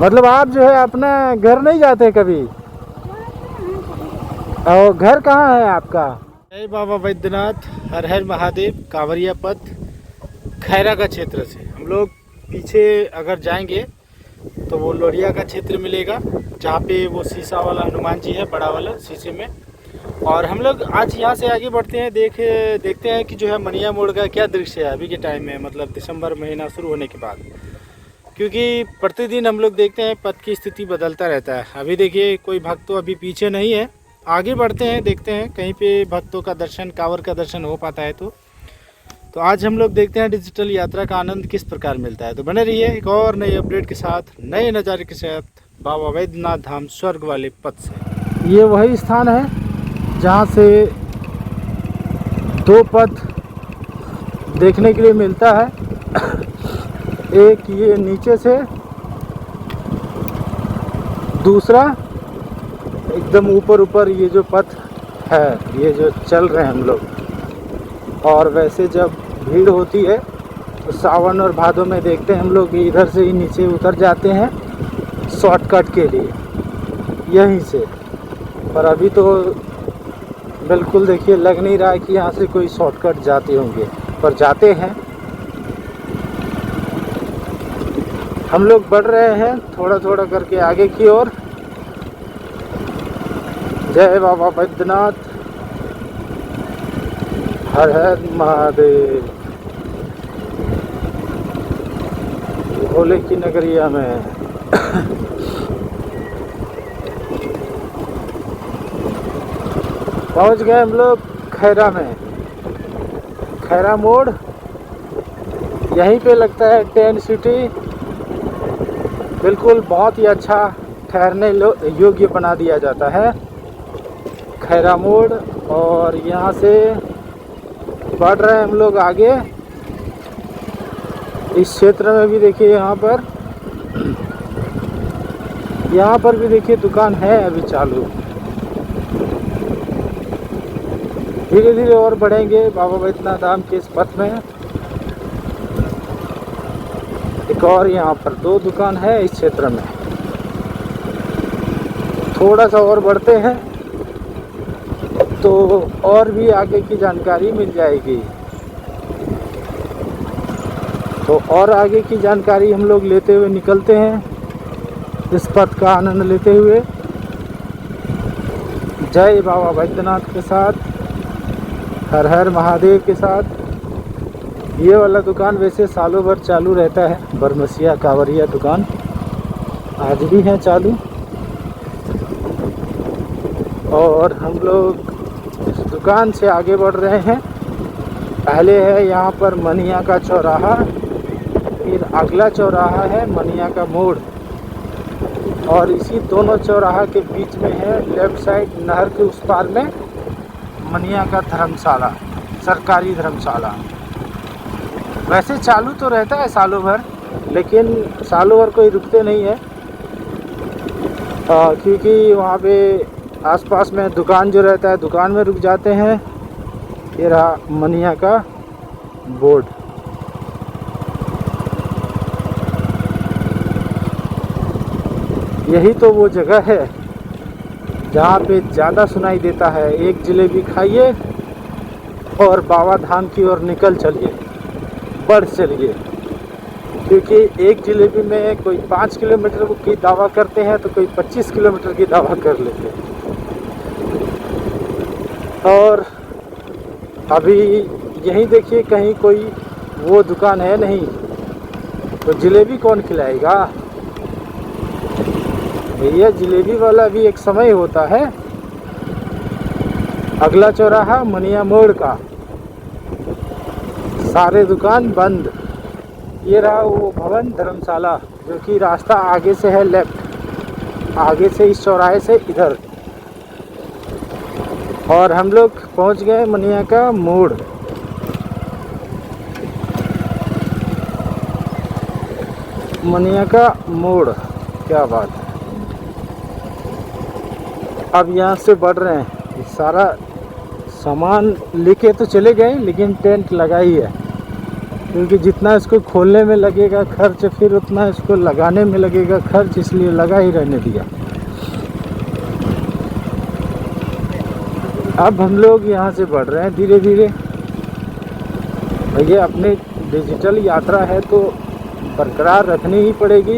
मतलब आप जो है अपना घर नहीं जाते कभी? और घर कहाँ है आपका? जय बाबा बैद्यनाथ, हर हर महादेव। कांवरिया पथ खैरा का क्षेत्र से हम लोग पीछे अगर जाएंगे तो वो लोरिया का क्षेत्र मिलेगा, जहाँ पे वो शीशा वाला हनुमान जी है, बड़ा वाला शीशे में। और हम लोग आज यहाँ से आगे बढ़ते हैं, देखते हैं कि जो है मनिया मोड़ का क्या दृश्य है अभी के टाइम में, मतलब दिसंबर महीना शुरू होने के बाद। क्योंकि प्रतिदिन हम लोग देखते हैं पथ की स्थिति बदलता रहता है। अभी देखिए कोई भक्त तो अभी पीछे नहीं है, आगे बढ़ते हैं, देखते हैं कहीं पे भक्तों का दर्शन, कांवर का दर्शन हो पाता है तो आज हम लोग देखते हैं डिजिटल यात्रा का आनंद किस प्रकार मिलता है। तो बने रहिए एक और नई अपडेट के साथ, नए नज़ारे के साथ बाबा बैद्यनाथ धाम स्वर्ग वाले पथ से। ये वही स्थान है जहाँ से दो पथ देखने के लिए मिलता है। एक ये नीचे से, दूसरा एकदम ऊपर ये जो पथ है, ये जो चल रहे हैं हम लोग। और वैसे जब भीड़ होती है तो सावन और भादों में देखते हैं हम लोग इधर से ही नीचे उतर जाते हैं शॉर्टकट के लिए यहीं से। पर अभी तो बिल्कुल देखिए लग नहीं रहा है कि यहाँ से कोई शॉर्टकट जाते होंगे, पर जाते हैं। हम लोग बढ़ रहे हैं थोड़ा थोड़ा करके आगे की ओर। जय बाबा बैद्यनाथ, हर हर महादेव। भोले की नगरिया में पहुंच गए हम लोग खैरा में। खैरा मोड़ यहीं पे लगता है टेंट सिटी, बिल्कुल बहुत ही अच्छा ठहरने योग्य बना दिया जाता है खैरा मोड़। और यहाँ से बढ़ रहे हैं हम लोग आगे। इस क्षेत्र में भी देखिए यहाँ पर भी देखिए दुकान है अभी चालू। धीरे धीरे और बढ़ेंगे बाबा बैद्यनाथ धाम के इस पथ में। एक और यहाँ पर दो दुकान है इस क्षेत्र में। थोड़ा सा और बढ़ते हैं तो और भी आगे की जानकारी मिल जाएगी। तो और आगे की जानकारी हम लोग लेते हुए निकलते हैं, इस पथ का आनंद लेते हुए। जय बाबा बैद्यनाथ के साथ, हर हर महादेव के साथ। ये वाला दुकान वैसे सालों भर चालू रहता है, बरमसिया कांवरिया दुकान आज भी है चालू। और हम लोग इस दुकान से आगे बढ़ रहे हैं। पहले है यहाँ पर मनिया का चौराहा, फिर अगला चौराहा है मनिया का मोड़। और इसी दोनों चौराहा के बीच में है लेफ्ट साइड नहर के उस पार में मनिया का धर्मशाला, सरकारी धर्मशाला। वैसे चालू तो रहता है सालों भर, लेकिन सालों भर कोई रुकते नहीं है क्योंकि वहाँ पे आसपास में दुकान जो रहता है दुकान में रुक जाते हैं। ये रहा मनिया का बोर्ड। यही तो वो जगह है जहाँ पे ज़्यादा सुनाई देता है, एक जलेबी खाइए और बाबा धाम की ओर निकल चलिए, बढ़ चलिए। क्योंकि एक जलेबी में कोई 5 किलोमीटर की दावा करते हैं तो कोई 25 किलोमीटर की दावा कर लेते हैं। और अभी यहीं देखिए कहीं कोई वो दुकान है नहीं, तो जलेबी कौन खिलाएगा भैया। जलेबी वाला भी एक समय होता है। अगला चौराहा मनिया मोड़ का, सारे दुकान बंद। ये रहा वो भवन धर्मशाला, जो कि रास्ता आगे से है लेफ्ट, आगे से इस चौराहे से इधर। और हम लोग पहुंच गए मनिया का मोड़। मनिया का मोड़, क्या बात है। अब यहाँ से बढ़ रहे हैं, सारा सामान लेके तो चले गए लेकिन टेंट लगा ही है। क्योंकि जितना इसको खोलने में लगेगा खर्च, फिर उतना इसको लगाने में लगेगा खर्च, इसलिए लगा ही रहने दिया। अब हम लोग यहाँ से बढ़ रहे हैं धीरे धीरे। भैया अपनी डिजिटल यात्रा है तो बरकरार रखनी ही पड़ेगी।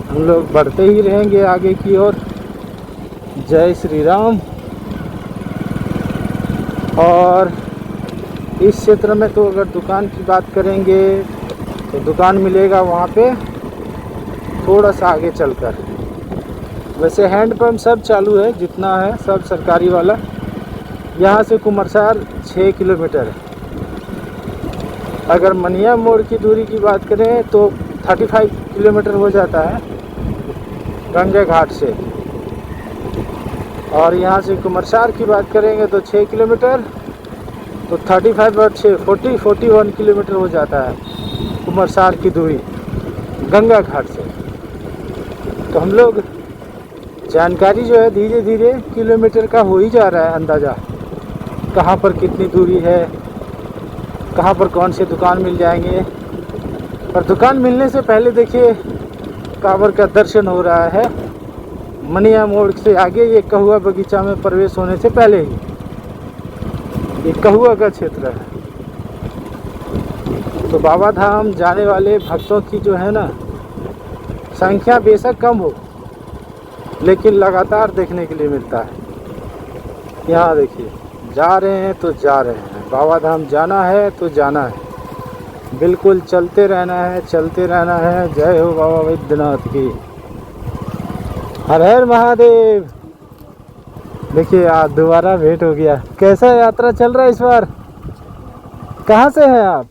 हम लोग बढ़ते ही रहेंगे आगे की ओर। जय श्री राम। और इस क्षेत्र में तो अगर दुकान की बात करेंगे तो दुकान मिलेगा वहाँ पे थोड़ा सा आगे चलकर। वैसे हैंडपम्प सब चालू है, जितना है सब सरकारी वाला। यहाँ से कुमरसार 6 किलोमीटर है। अगर मनिया मोड़ की दूरी की बात करें तो 35 किलोमीटर हो जाता है गंगा घाट से। और यहाँ से कुमरसार की बात करेंगे तो 6 किलोमीटर, तो 35 और 6 41 किलोमीटर हो जाता है कुमरसार की दूरी गंगा घाट से। तो हम लोग जानकारी जो है धीरे धीरे किलोमीटर का हो ही जा रहा है अंदाज़ा, कहाँ पर कितनी दूरी है, कहाँ पर कौन से दुकान मिल जाएंगे। और दुकान मिलने से पहले देखिए कांवर का दर्शन हो रहा है मनिया मोड़ से आगे। ये कहुआ बगीचा में प्रवेश होने से पहले ही ये कहुआ का क्षेत्र है। तो बाबा धाम जाने वाले भक्तों की जो है ना संख्या बेशक कम हो, लेकिन लगातार देखने के लिए मिलता है। यहाँ देखिए जा रहे हैं तो जा रहे हैं, बाबा धाम जाना है तो जाना है, बिल्कुल चलते रहना है, चलते रहना है। जय हो बाबा वैद्यनाथ की। हर हर महादेव। देखिए आज दोबारा भेंट हो गया। कैसा यात्रा चल रहा है इस बार? कहाँ से हैं आप?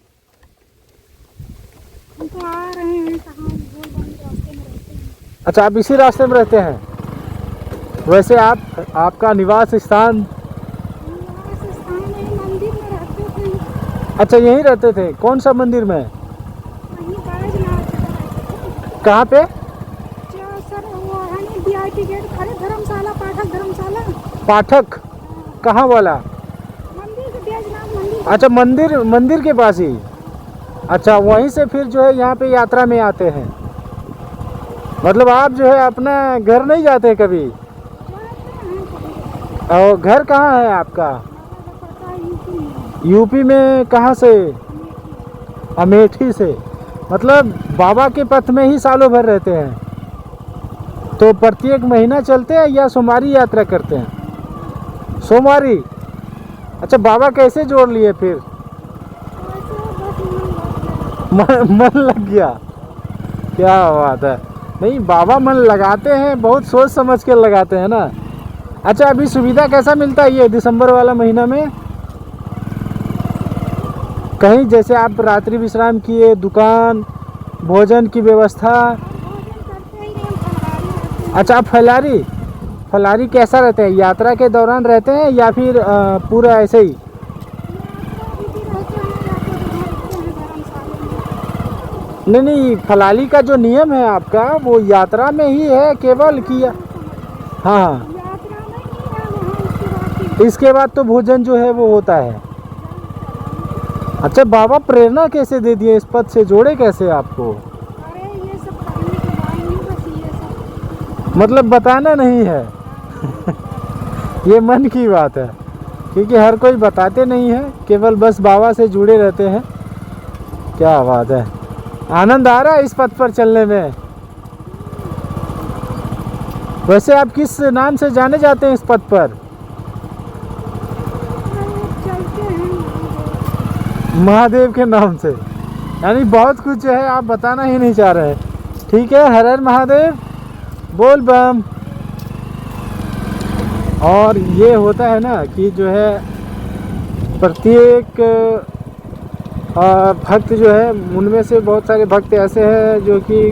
हम तो आ रहे हैं, कहाँ रास्ते में रहते हैं। अच्छा, आप इसी रास्ते में रहते हैं? वैसे आपका निवास स्थान? निवास स्थान है, मंदिर में रहते थे। अच्छा, यहीं रहते थे? कौन सा मंदिर में? वहीं बैजनाथ। कहाँ पे? जो सर वो है नहीं VIP गेट खड़े, धर्मशाला, पाठक धर्मशाला। पाठक कहाँ वाला? मंदिर के बैजनाथ मंदिर। अच्छा, मंदिर के पास ही। अच्छा, वहीं से फिर जो है यहाँ पे यात्रा में आते हैं। मतलब आप जो है अपना घर नहीं जाते कभी? और घर कहाँ है आपका? यूपी में। कहाँ से? अमेठी से। मतलब बाबा के पथ में ही सालों भर रहते हैं? तो प्रत्येक महीना चलते हैं या सोमवारी यात्रा करते हैं? सोमवारी। अच्छा, बाबा कैसे जोड़ लिए फिर? मन लग गया। क्या बात है। नहीं, बाबा मन लगाते हैं, बहुत सोच समझ के लगाते हैं ना। अच्छा, अभी सुविधा कैसा मिलता है ये दिसंबर वाला महीना में? कहीं जैसे आप रात्रि विश्राम किए, दुकान, भोजन की व्यवस्था? अच्छा, आप फलारी कैसा रहते हैं? यात्रा के दौरान रहते हैं या फिर पूरा ऐसे ही? नहीं, फलारी का जो नियम है आपका वो यात्रा में ही है केवल कि? हाँ, इसके बाद तो भोजन जो है वो होता है। अच्छा, बाबा प्रेरणा कैसे दे दिए, इस पद से जोड़े कैसे आपको? अरे ये सब करने के बाद नहीं, बस ये सब मतलब बताना नहीं है। ये मन की बात है, क्योंकि हर कोई बताते नहीं है, केवल बस बाबा से जुड़े रहते हैं। क्या बात है। आनंद आ रहा है इस पथ पर चलने में। वैसे आप किस नाम से जाने जाते हैं इस पथ पर? चलते हैं महादेव के नाम से। यानी बहुत कुछ जो है आप बताना ही नहीं चाह रहे हैं। ठीक है, हर हर महादेव, बोल बम। और ये होता है ना कि जो है प्रत्येक भक्त जो है, उनमें से बहुत सारे भक्त ऐसे हैं जो कि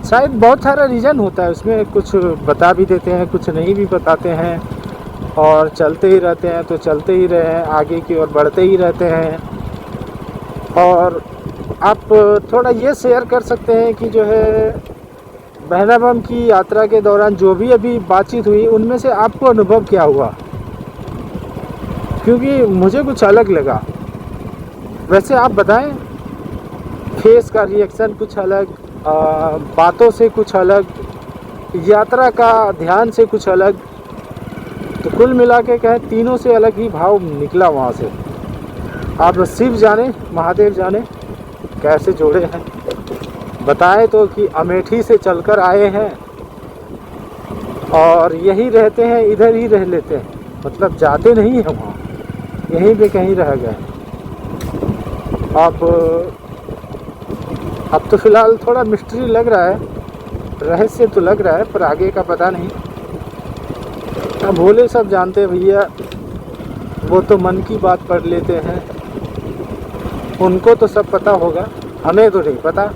शायद बहुत सारा रीज़न होता है उसमें, कुछ बता भी देते हैं, कुछ नहीं भी बताते हैं, और चलते ही रहते हैं। तो चलते ही रहे हैं, आगे की ओर बढ़ते ही रहते हैं। और आप थोड़ा ये शेयर कर सकते हैं कि जो है बहना बम की यात्रा के दौरान जो भी अभी बातचीत हुई, उनमें से आपको अनुभव क्या हुआ? क्योंकि मुझे कुछ अलग लगा। वैसे आप बताएं फेस का रिएक्शन कुछ अलग, बातों से कुछ अलग, यात्रा का ध्यान से कुछ अलग। तो कुल मिला के कहें तीनों से अलग ही भाव निकला वहाँ से। आप शिव जाने महादेव जाने कैसे जोड़े हैं। बताएं तो कि अमेठी से चलकर आए हैं और यही रहते हैं, इधर ही रह लेते हैं, मतलब जाते नहीं हैं वहाँ, यहीं पे कहीं रह गए। अब तो फ़िलहाल थोड़ा मिस्ट्री लग रहा है, रहस्य तो लग रहा है, पर आगे का पता नहीं। अब भोले सब जानते हैं भैया, वो तो मन की बात पढ़ लेते हैं, उनको तो सब पता होगा, हमें तो नहीं पता।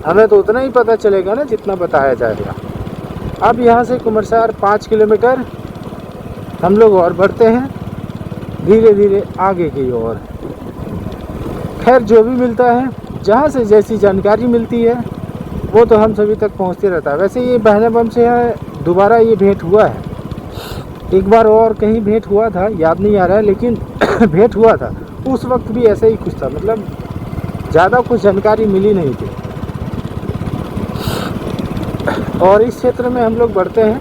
हमें तो उतना ही पता चलेगा ना जितना बताया जाएगा। अब यहाँ से कुमरसार 5 किलोमीटर हम लोग और बढ़ते हैं धीरे धीरे आगे की ओर। खैर जो भी मिलता है, जहाँ से जैसी जानकारी मिलती है वो तो हम सभी तक पहुँचते रहता है। वैसे ये बहने बम से दोबारा ये भेंट हुआ है, एक बार और कहीं भेंट हुआ था, याद नहीं आ रहा है, लेकिन भेंट हुआ था। उस वक्त भी ऐसा ही कुछ था, मतलब ज़्यादा कुछ जानकारी मिली नहीं थी। और इस क्षेत्र में हम लोग बढ़ते हैं,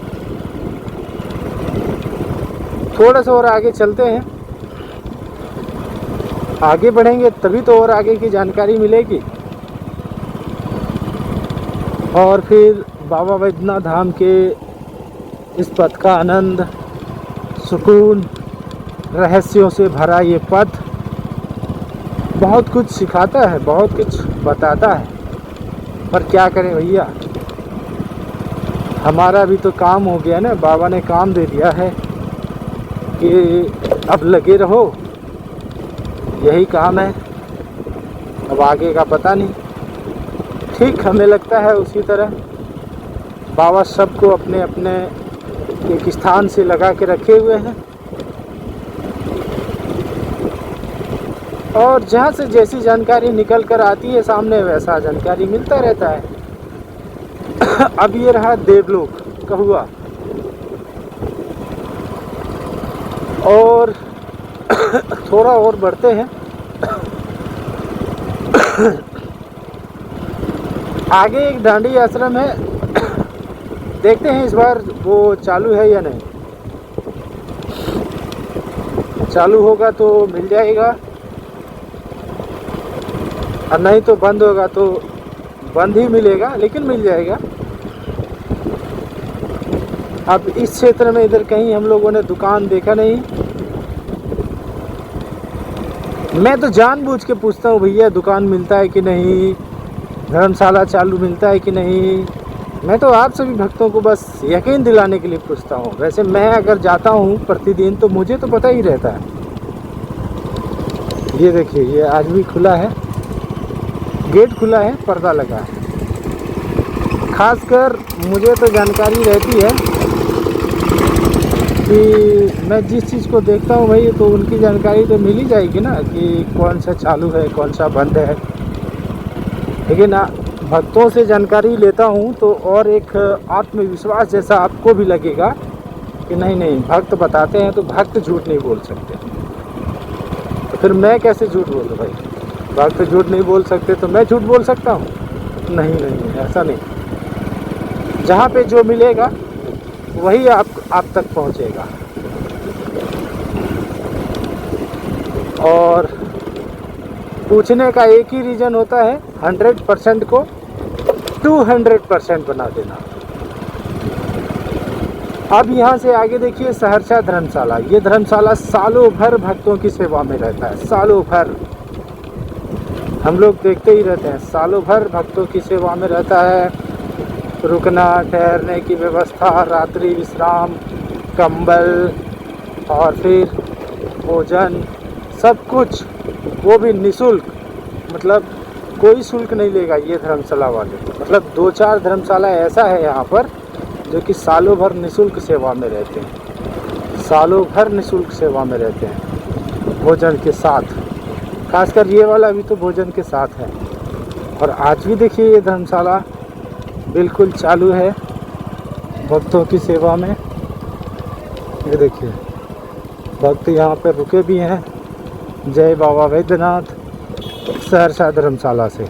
थोड़ा सा और आगे चलते हैं। आगे बढ़ेंगे तभी तो और आगे की जानकारी मिलेगी। और फिर बाबा बैद्यनाथ धाम के इस पथ का आनंद, सुकून, रहस्यों से भरा ये पथ बहुत कुछ सिखाता है, बहुत कुछ बताता है। पर क्या करें भैया, हमारा भी तो काम हो गया ना, बाबा ने काम दे दिया है कि अब लगे रहो, यही काम है, अब आगे का पता नहीं। ठीक हमें लगता है उसी तरह बाबा सबको अपने अपने एक स्थान से लगा के रखे हुए हैं, और जहाँ से जैसी जानकारी निकल कर आती है सामने, वैसा जानकारी मिलता रहता है। अब ये रहा देवलोक कहुआ, और थोड़ा और बढ़ते हैं आगे। एक डांडी आश्रम है, देखते हैं इस बार वो चालू है या नहीं। चालू होगा तो मिल जाएगा, और नहीं तो बंद होगा तो बंद ही मिलेगा, लेकिन मिल जाएगा। अब इस क्षेत्र में इधर कहीं हम लोगों ने दुकान देखा नहीं। मैं तो जानबूझ के पूछता हूँ भैया दुकान मिलता है कि नहीं, धर्मशाला चालू मिलता है कि नहीं। मैं तो आप सभी भक्तों को बस यकीन दिलाने के लिए पूछता हूँ। वैसे मैं अगर जाता हूँ प्रतिदिन तो मुझे तो पता ही रहता है। ये देखिए, ये आज भी खुला है, गेट खुला है, पर्दा लगा है। खासकर मुझे तो जानकारी रहती है कि मैं जिस चीज़ को देखता हूँ भाई, तो उनकी जानकारी तो मिल ही जाएगी ना कि कौन सा चालू है, कौन सा बंद है। लेकिन भक्तों से जानकारी लेता हूँ तो और एक आत्मविश्वास जैसा आपको भी लगेगा कि नहीं नहीं, भक्त बताते हैं तो भक्त झूठ नहीं बोल सकते। तो फिर मैं कैसे झूठ बोलूँ भाई, भक्त झूठ नहीं बोल सकते तो मैं झूठ बोल सकता हूँ? नहीं नहीं, ऐसा नहीं। जहाँ पे जो मिलेगा वही आप तक पहुँचेगा। और पूछने का एक ही रीज़न होता है, 100% को 200% बना देना। अब यहाँ से आगे देखिए सहरसा धर्मशाला। ये धर्मशाला सालों भर भक्तों की सेवा में रहता है, सालों भर। हम लोग देखते ही रहते हैं, सालों भर भक्तों की सेवा में रहता है। रुकना ठहरने की व्यवस्था, रात्रि विश्राम, कंबल और फिर भोजन, सब कुछ, वो भी निःशुल्क। मतलब कोई शुल्क नहीं लेगा ये धर्मशाला वाले। मतलब 2-4 धर्मशाला ऐसा है यहाँ पर जो कि सालों भर निःशुल्क सेवा में रहते हैं, सालों भर निःशुल्क सेवा में रहते हैं भोजन के साथ। खासकर ये वाला भी तो भोजन के साथ है। और आज भी देखिए ये धर्मशाला बिल्कुल चालू है भक्तों की सेवा में। ये देखिए भक्त यहाँ पर रुके भी हैं। जय बाबा बैद्यनाथ सहरसा धर्मशाला से।